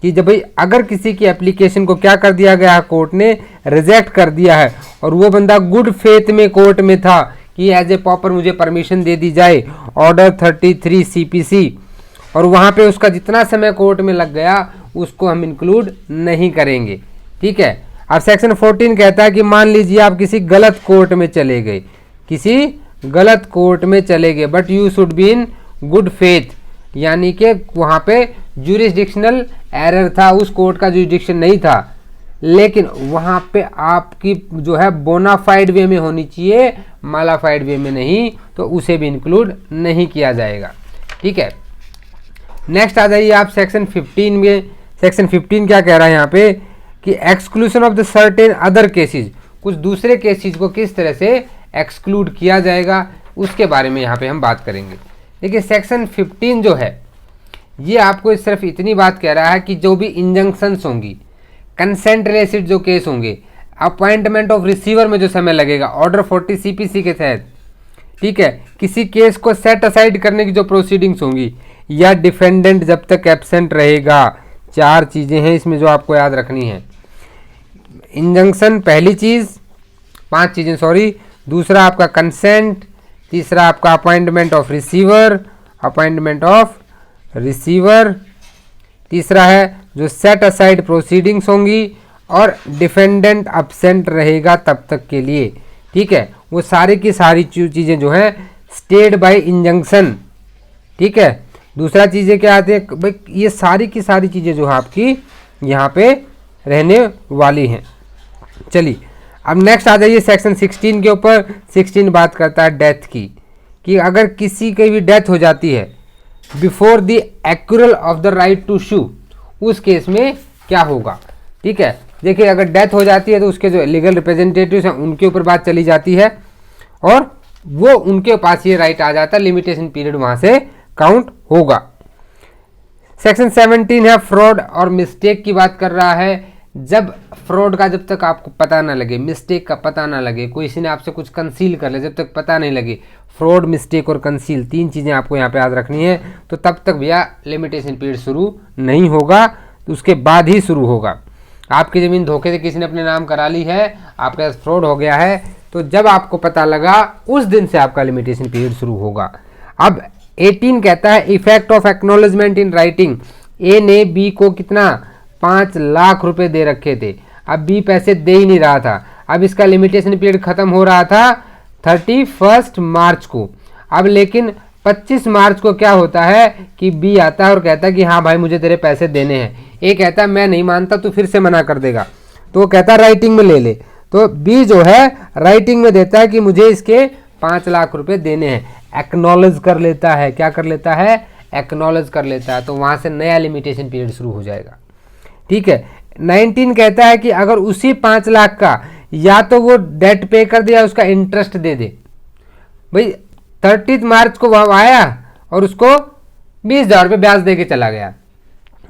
कि जब भाई अगर किसी की एप्लीकेशन को क्या कर दिया गया, कोर्ट ने रिजेक्ट कर दिया है और वो बंदा गुड फेथ में कोर्ट में था कि एज ए प्रॉपर मुझे परमिशन दे दी जाए, ऑर्डर 33 CPC, और वहाँ पे उसका जितना समय कोर्ट में लग गया उसको हम इंक्लूड नहीं करेंगे, ठीक है। अब सेक्शन 14 कहता है कि मान लीजिए आप किसी गलत कोर्ट में चले गए, किसी गलत कोर्ट में चले गए, but you should be in good faith, यानी कि वहाँ पे ज्यूरिसडिक्शनल एरर था, उस कोर्ट का ज्यूरिसडिक्शन नहीं था, लेकिन वहाँ पे आपकी जो है बोनाफाइड वे में होनी चाहिए, मालाफाइड वे में नहीं, तो उसे भी इंक्लूड नहीं किया जाएगा, ठीक है। नेक्स्ट आ जाइए आप सेक्शन 15 में। सेक्शन 15 क्या कह रहा है यहाँ पे कि exclusion of the certain other cases, कुछ दूसरे केसेस को किस तरह से एक्सक्लूड किया जाएगा उसके बारे में यहाँ पे हम बात करेंगे। देखिए सेक्शन 15 जो है ये आपको सिर्फ इतनी बात कह रहा है कि जो भी इंजंक्शंस होंगी, कंसेंट रिलेटेड जो केस होंगे, अपॉइंटमेंट ऑफ रिसीवर में जो समय लगेगा ऑर्डर 40 CPC के तहत, ठीक है, किसी केस को सेट असाइड करने की जो प्रोसीडिंग्स होंगी, या डिफेंडेंट जब तक एब्सेंट रहेगा। 4 चीज़ें हैं इसमें जो आपको याद रखनी है। इंजंक्शन पहली चीज़, 5 चीज़ें सॉरी, दूसरा आपका कंसेंट, तीसरा आपका अपॉइंटमेंट ऑफ रिसीवर, तीसरा है जो सेट असाइड प्रोसीडिंग्स होंगी, और डिफेंडेंट एब्सेंट रहेगा तब तक के लिए, ठीक है। वो सारी की सारी चीज़ें जो हैं स्टेड बाय इंजंक्शन, ठीक है। दूसरा चीज़ें क्या आती है भाई, ये सारी की सारी चीज़ें जो है आपकी यहाँ पे रहने वाली हैं। चलिए अब नेक्स्ट आ जाइए सेक्शन 16 के ऊपर। 16 बात करता है डेथ की, कि अगर किसी की भी डेथ हो जाती है before the accrual of the right to sue, उस केस में क्या होगा, ठीक है। देखिए अगर डेथ हो जाती है तो उसके जो लीगल रिप्रेजेंटेटिव्स हैं उनके ऊपर बात चली जाती है और वो उनके पास ये राइट आ जाता है, लिमिटेशन पीरियड वहाँ से काउंट होगा। सेक्शन 17 है फ्रॉड और मिस्टेक की बात कर रहा है। जब फ्रॉड का जब तक आपको पता ना लगे, मिस्टेक का पता ना लगे, कोई किसी ने आपसे कुछ कंसील कर ले, जब तक पता नहीं लगे, फ्रॉड, मिस्टेक और कंसील 3 चीज़ें आपको यहाँ पे याद रखनी है, तो तब तक भैया लिमिटेशन पीरियड शुरू नहीं होगा, तो उसके बाद ही शुरू होगा। आपकी ज़मीन धोखे से किसी ने अपने नाम करा ली है, आपके पास फ्रॉड हो गया है, तो जब आपको पता लगा उस दिन से आपका लिमिटेशन पीरियड शुरू होगा। अब 18 कहता है effect of acknowledgement in writing. A ने बी को कितना 5 लाख रुपए दे रखे थे, अब बी पैसे दे ही नहीं रहा था, अब इसका लिमिटेशन पीरियड खत्म हो रहा था 31 मार्च को। अब लेकिन 25 मार्च को क्या होता है कि बी आता है और कहता है कि हाँ भाई मुझे तेरे पैसे देने हैं। ए कहता है मैं नहीं मानता, तो फिर से मना कर देगा, तो वो कहता है राइटिंग में ले ले, तो बी जो है राइटिंग में देता है कि मुझे इसके 5 लाख रुपए देने हैं, एक्नॉलेज कर लेता है। क्या कर लेता है? एक्नॉलेज कर लेता है तो वहाँ से नया लिमिटेशन पीरियड शुरू हो जाएगा। ठीक है। 19 कहता है कि अगर उसी 5 लाख का या तो वो डेट पे कर दे या उसका इंटरेस्ट दे दे। भाई 30 मार्च को वह आया और उसको 20,000 रुपये ब्याज दे के चला गया,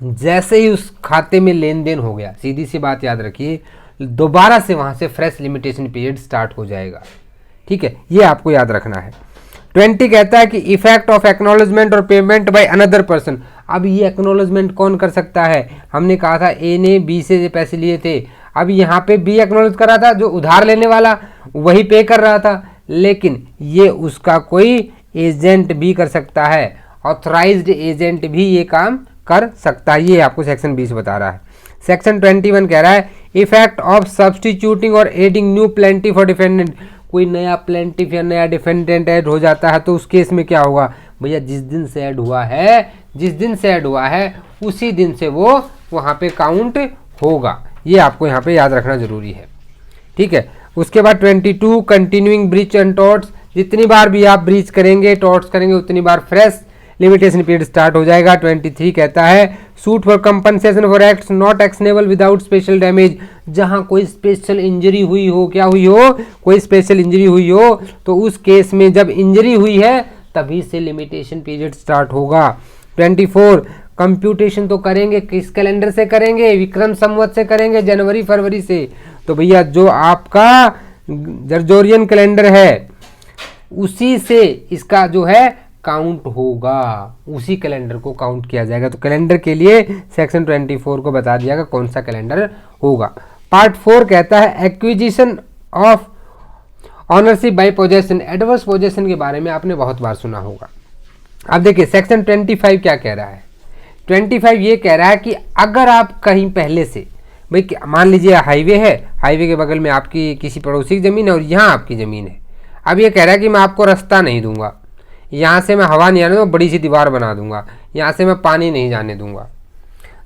जैसे ही उस खाते में लेन देन हो गया, सीधी सी बात याद रखिए, दोबारा से वहां से फ्रेश लिमिटेशन पीरियड स्टार्ट हो जाएगा। ठीक है, ये आपको याद रखना है। 20 कहता है कि इफेक्ट ऑफ एक्नॉलेजमेंट और पेमेंट बाय अनदर पर्सन। अब ये एक्नॉलेजमेंट कौन कर सकता है? हमने कहा था ए ने बी से पैसे लिए थे, अब यहाँ पे बी एक्नॉलेज कर रहा था, जो उधार लेने वाला वही पे कर रहा था, लेकिन ये उसका कोई एजेंट भी कर सकता है, ऑथराइज्ड एजेंट भी ये काम कर सकता है। ये आपको सेक्शन 20 बता रहा है। सेक्शन 21 कह रहा है इफेक्ट ऑफ सब्सटीट्यूटिंग और एडिंग न्यू प्लेंटिफ और डिफेंडेंट। कोई नया प्लेंटिफ या नया डिफेंडेंट ऐड हो जाता है तो उस केस में क्या होगा? भैया जिस दिन से ऐड हुआ है उसी दिन से वो वहाँ पे काउंट होगा। ये आपको यहाँ पे याद रखना जरूरी है। ठीक है। उसके बाद 22 कंटिन्यूइंग ब्रीच एंड टॉर्ट्स। जितनी बार भी आप ब्रीच करेंगे, टॉर्ट्स करेंगे, उतनी बार फ्रेश लिमिटेशन पीरियड स्टार्ट हो जाएगा। 23 कहता है suit for compensation for acts not actionable without special damage. जहां कोई स्पेशल इंजरी हुई हो, क्या हुई हो? कोई स्पेशल इंजरी हुई हो, तो उस केस में जब इंजरी हुई है तभी से लिमिटेशन पीरियड स्टार्ट होगा। 24 कंप्यूटेशन तो करेंगे, किस कैलेंडर से करेंगे? विक्रम संवत से करेंगे, जनवरी फरवरी से। तो भैया जो आपका जर्जोरियन कैलेंडर है उसी से इसका जो है काउंट होगा, उसी कैलेंडर को काउंट किया जाएगा। तो कैलेंडर के लिए सेक्शन 24 को बता दिया गया कौन सा कैलेंडर होगा। पार्ट 4 कहता है acquisition of ownership by possession. Adverse possession के बारे में आपने बहुत बार सुना होगा। अब देखिए सेक्शन 25 क्या कह रहा है। 25 ये कह रहा है कि अगर आप कहीं पहले से, भाई मान लीजिए हाईवे है, हाईवे के बगल में आपकी किसी पड़ोसी की ज़मीन है और यहाँ आपकी ज़मीन है। अब ये कह रहा है कि मैं आपको रास्ता नहीं दूंगा, यहाँ से मैं हवा नहीं आने दूंगा, बड़ी सी दीवार बना दूंगा, यहाँ से मैं पानी नहीं जाने दूंगा।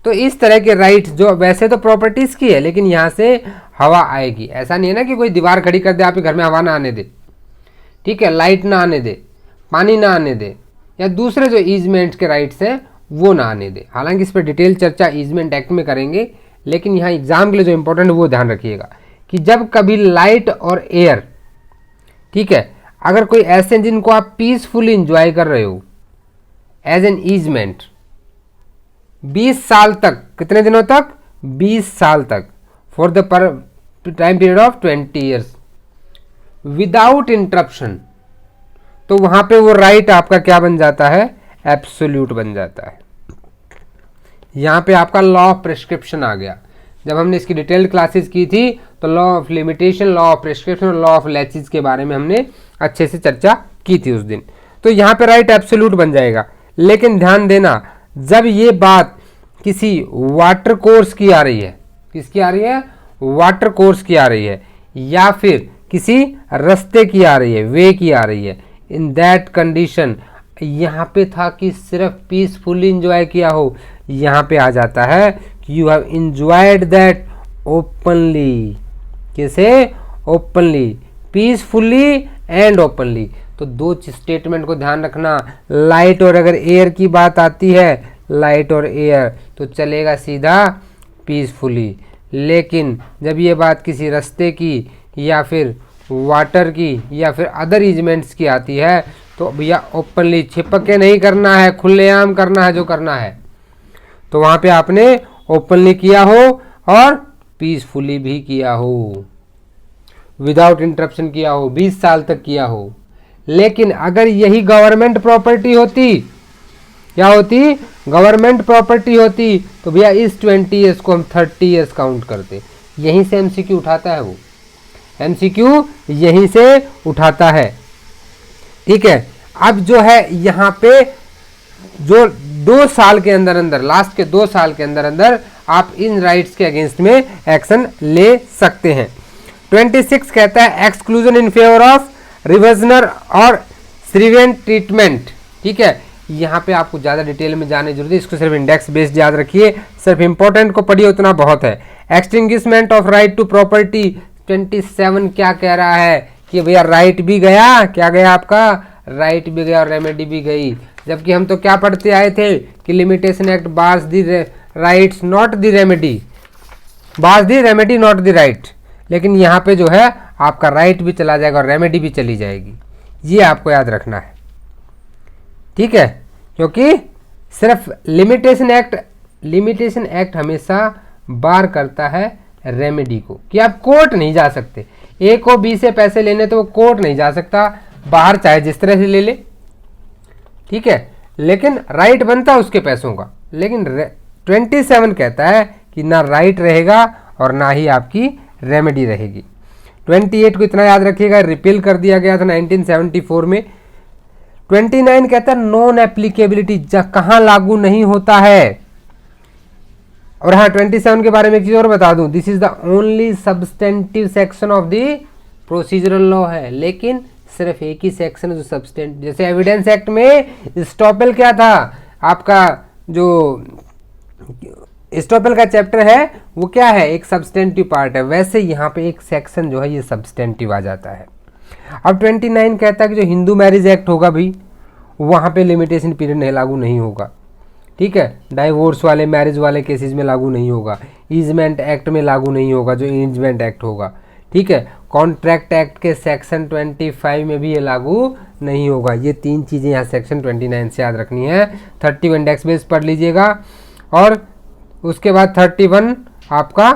तो इस तरह के राइट्स जो वैसे तो प्रॉपर्टीज़ की है, लेकिन यहाँ से हवा आएगी। ऐसा नहीं है ना कि कोई दीवार खड़ी कर दे, आपके घर में हवा ना आने दे, ठीक है, लाइट ना आने दे, पानी ना आने दे, या दूसरे जो ईजमेंट के राइट्स हैं वो ना आने दे। हालांकि इस पर डिटेल चर्चा ईजमेंट एक्ट में करेंगे, लेकिन यहाँ एग्जाम के लिए जो इंपॉर्टेंट वो ध्यान रखिएगा कि जब कभी लाइट और एयर, ठीक है, अगर कोई ऐसे जिनको आप पीसफुली इंजॉय कर रहे हो एज एन ईजमेंट 20 साल तक, कितने दिनों तक? 20 साल तक, for the time period of 20 years without interruption, तो वहां पे वो राइट आपका क्या बन जाता है? एब्सोल्यूट बन जाता है। यहां पे आपका लॉ ऑफ प्रिस्क्रिप्शन आ गया। जब हमने इसकी डिटेल्ड क्लासेस की थी तो law of limitation, law of prescription और लॉ ऑफ लैचेज के बारे में हमने अच्छे से चर्चा की थी उस दिन। तो यहाँ पे राइट एब्सोल्यूट बन जाएगा। लेकिन ध्यान देना, जब ये बात किसी वाटर कोर्स की आ रही है, किसकी आ रही है? वाटर कोर्स की आ रही है, या फिर किसी रास्ते की आ रही है, वे की आ रही है, इन दैट कंडीशन यहाँ पे था कि सिर्फ पीसफुली इंजॉय किया हो, यहाँ पे आ जाता है कि you have enjoyed that openly. कैसे? Openly, peacefully and openly. तो दो स्टेटमेंट को ध्यान रखना। लाइट और अगर एयर की बात आती है, लाइट और एयर, तो चलेगा सीधा पीसफुली। लेकिन जब ये बात किसी रास्ते की या फिर वाटर की या फिर अदर ईजमेंट्स की आती है तो भैया ओपनली, छिपक के नहीं करना है, खुलेआम करना है जो करना है। तो वहाँ पे आपने ओपनली किया हो और पीसफुली भी किया हो, विदाउट इंटरप्शन किया हो, 20 साल तक किया हो। लेकिन अगर यही गवर्नमेंट प्रॉपर्टी होती, क्या होती? गवर्नमेंट प्रॉपर्टी होती, तो भैया इस 20 ईयर्स को हम 30 ईयर्स काउंट करते। यहीं से एमसीक्यू उठाता है वो, एमसीक्यू यहीं से उठाता है। ठीक है। अब जो है यहाँ पे जो 2 साल के अंदर अंदर, लास्ट के 2 साल के अंदर अंदर आप इन राइट्स के अगेंस्ट में एक्शन ले सकते हैं। 26 कहता है exclusion in favour of reversioner और सर्वेंट ट्रीटमेंट। ठीक है, यहाँ पे आपको ज़्यादा डिटेल में जाने की जरूरत है, इसको सिर्फ इंडेक्स बेस्ड याद रखिए, सिर्फ इंपॉर्टेंट को पढ़िए, उतना बहुत है। Extinguishment of right to property 27 क्या कह रहा है कि भैया राइट भी गया, क्या गया आपका? राइट भी गया और रेमेडी भी गई। जबकि हम तो क्या पढ़ते आए थे कि limitation act bars the rights not the remedy, bars the remedy not the right. लेकिन यहाँ पे जो है आपका राइट भी चला जाएगा और रेमेडी भी चली जाएगी, ये आपको याद रखना है, ठीक है। क्योंकि सिर्फ लिमिटेशन एक्ट हमेशा बार करता है रेमेडी को, कि आप कोर्ट नहीं जा सकते। ए को बी से पैसे लेने तो वो कोर्ट नहीं जा सकता, बाहर चाहे जिस तरह से ले ले, ठीक है, लेकिन राइट बनता है उसके पैसों का। लेकिन 27 कहता है कि ना राइट रहेगा और ना ही आपकी रेमेडी रहेगी। 28 को इतना याद रखिएगा, रिपील कर दिया गया था 1974 में। 29 कहता है नॉन एप्लीकेबिलिटी, कहाँ लागू नहीं होता है। और हाँ 27 के बारे में एक चीज और बता दूं, this is the only substantive section of the procedural law है, लेकिन सिर्फ एक ही सेक्शन है जो सब्सटेंटिव। जैसे एविडेंस एक्ट में स्टॉपेल क्या था, आपका जो स्टॉपेल का चैप्टर है वो क्या है, एक सब्सटेंटिव पार्ट है, वैसे यहाँ पे एक सेक्शन जो है ये सब्सटेंटिव आ जाता है। अब 29 कहता है कि जो हिंदू मैरिज एक्ट होगा भाई, वहाँ पे लिमिटेशन पीरियड लागू नहीं होगा, ठीक है। डाइवोर्स वाले मैरिज वाले केसेस में लागू नहीं होगा, ईजमेंट एक्ट में लागू नहीं होगा जो ईजमेंट एक्ट होगा, ठीक है। कॉन्ट्रैक्ट एक्ट के सेक्शन 25 में भी ये लागू नहीं होगा। ये तीन चीज़ें यहाँ सेक्शन 29 से याद रखनी है। 30 इंडेक्स बेस पढ़ लीजिएगा, और उसके बाद 31 आपका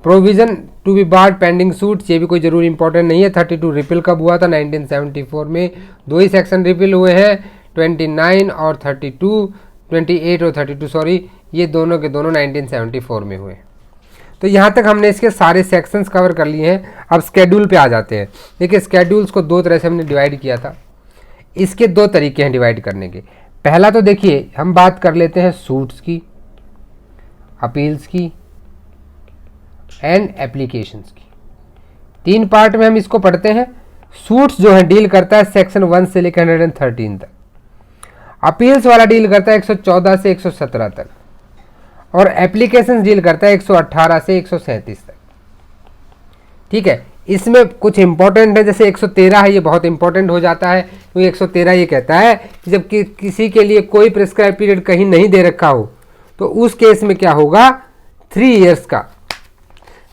provision to be barred pending suit, ये भी कोई जरूरी इंपॉर्टेंट नहीं है। 32 रिपील कब हुआ था, 1974 में, दो ही सेक्शन रिपील हुए हैं, 29 और 32, 28 और 32 सॉरी, ये दोनों के दोनों 1974 में हुए। तो यहाँ तक हमने इसके सारे सेक्शंस कवर कर लिए हैं। अब स्केड्यूल पे आ जाते हैं। देखिए स्केड्यूल्स को दो तरह से हमने डिवाइड किया था, इसके दो तरीके हैं डिवाइड करने के। पहला तो देखिए हम बात कर लेते हैं सूट्स की, अपील्स की एंड एप्लीकेशंस की। तीन पार्ट में हम इसको पढ़ते हैं। सूट्स जो है डील करता है सेक्शन 1 से लेकर 113 तक, अपील्स वाला डील करता है 114 से 117 तक, और एप्लीकेशंस डील करता है 118 से 137 तक, ठीक है। इसमें कुछ इंपॉर्टेंट है, जैसे 113 है, ये बहुत इंपॉर्टेंट हो जाता है, क्योंकि 113 ये कहता है कि जब किसी के लिए कोई प्रिस्क्राइब पीरियड कहीं नहीं दे रखा हो तो उस केस में क्या होगा, 3 इयर्स का,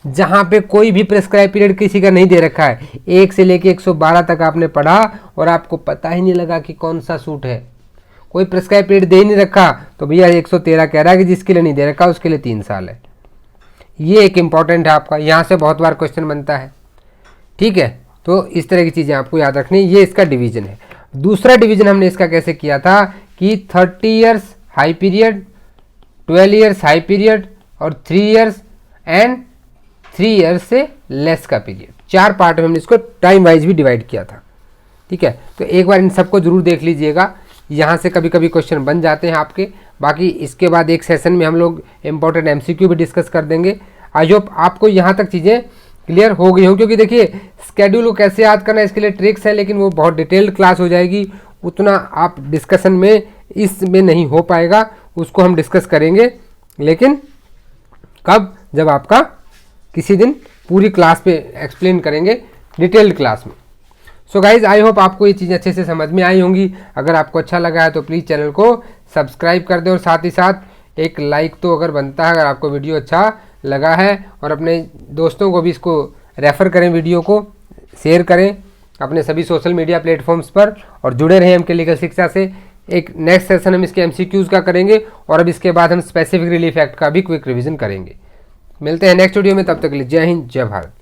जहां पे कोई भी प्रिस्क्राइब पीरियड किसी का नहीं दे रखा है, 1 से लेके 112 तक आपने पढ़ा और आपको पता ही नहीं लगा कि कौन सा सूट है, कोई प्रिस्क्राइब पीरियड दे ही नहीं रखा, तो भैया 113 कह रहा है कि जिसके लिए नहीं दे रखा उसके लिए 3 साल है। ये एक इंपॉर्टेंट है आपका, यहाँ से बहुत बार क्वेश्चन बनता है, ठीक है। तो इस तरह की चीज़ें आपको याद रखनी, ये इसका डिवीजन है। दूसरा डिवीजन हमने इसका कैसे किया था कि 30 years high period, 12 years high period और 3 इयर्स एंड 3 इयर्स से लेस का पीरियड। 4 पार्ट में हमने इसको टाइम वाइज भी डिवाइड किया था, ठीक है। तो एक बार इन सबको जरूर देख लीजिएगा, यहाँ से कभी कभी क्वेश्चन बन जाते हैं आपके। बाकी इसके बाद एक सेशन में हम लोग इम्पोर्टेंट MCQ भी डिस्कस कर देंगे। आई होप आपको यहाँ तक चीज़ें क्लियर हो गई हो, क्योंकि देखिए स्केड्यूल को कैसे याद करना है इसके लिए ट्रिक्स है, लेकिन वो बहुत डिटेल्ड क्लास हो जाएगी, उतना आप डिस्कशन में इसमें नहीं हो पाएगा, उसको हम डिस्कस करेंगे, लेकिन कब, जब आपका किसी दिन पूरी क्लास पे एक्सप्लेन करेंगे डिटेल्ड क्लास में। सो गाइज आई होप आपको ये चीज़ें अच्छे से समझ में आई होंगी। अगर आपको अच्छा लगा है तो प्लीज़ चैनल को सब्सक्राइब कर दें, और साथ ही साथ एक लाइक तो अगर बनता है अगर आपको वीडियो अच्छा लगा है, और अपने दोस्तों को भी इसको रेफ़र करें, वीडियो को शेयर करें अपने सभी सोशल मीडिया प्लेटफॉर्म्स पर, और जुड़े रहें एमके लीगल शिक्षा से। एक नेक्स्ट सेशन हम इसके MCQs का करेंगे, और अब इसके बाद हम स्पेसिफिक रिलीफ एक्ट का भी क्विक रिवीजन करेंगे। मिलते हैं नेक्स्ट वीडियो में, तब तक के लिए जय हिंद जय भारत।